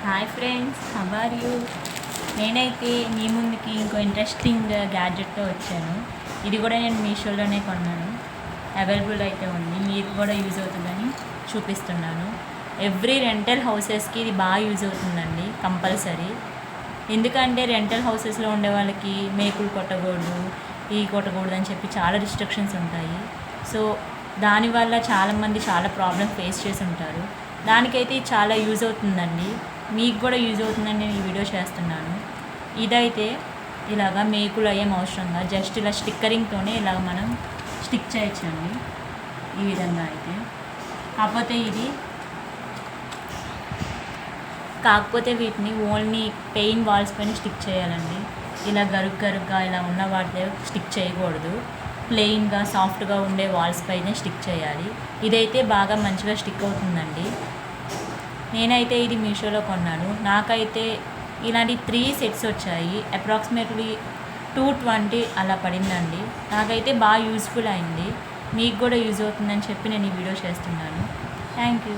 Hi friends, how are you? నేనైతే మీ ముందుకి ఇంకో ఇంట్రెస్టింగ్ గ్యాడ్జెట్తో వచ్చాను. ఇది కూడా నేను మీషోలోనే కొన్నాను. అవైలబుల్ అయితే ఉంది, మీకు కూడా యూజ్ అవుతుందని చూపిస్తున్నాను. ఎవ్రీ రెంటల్ హౌసెస్కి ఇది బాగా యూజ్ అవుతుందండి, కంపల్సరీ. ఎందుకంటే రెంటల్ హౌసెస్లో ఉండే వాళ్ళకి మేకులు కొట్టకూడదు, ఈ కొట్టకూడదు అని చెప్పి చాలా రిస్ట్రిక్షన్స్ ఉంటాయి. సో దానివల్ల చాలామంది చాలా ప్రాబ్లమ్ ఫేస్ చేసి ఉంటారు. దానికైతే ఇది చాలా యూజ్ అవుతుందండి, మీకు కూడా యూజ్ అవుతుందని నేను ఈ వీడియో చేస్తున్నాను. ఇదైతే ఇలాగా మేకులు అయ్యేం అవసరంగా జస్ట్ ఇలా స్టిక్కరింగ్తోనే ఇలాగ మనం స్టిక్ చేయొచ్చండి, ఈ విధంగా అయితే. కాకపోతే వీటిని ఓన్లీ పెయిన్ వాల్స్ పైన స్టిక్ చేయాలండి. ఇలా గరుగ్గా ఇలా ఉన్న వాటితో స్టిక్ చేయకూడదు. ప్లెయిన్గా సాఫ్ట్గా ఉండే వాల్స్ పైనే స్టిక్ చేయాలి. ఇదైతే బాగా మంచిగా స్టిక్ అవుతుందండి. నేనైతే ఇది మీషోలో కొన్నాను. నాకైతే ఇలాంటి 3 సెట్స్ వచ్చాయి. అప్రాక్సిమేట్లీ 220 అలా పడిందండి. నాకైతే బాగా యూస్ఫుల్ అయింది. మీకు కూడా యూజ్ అవుతుందని చెప్పి నేను ఈ వీడియో చేస్తున్నాను. Thank you.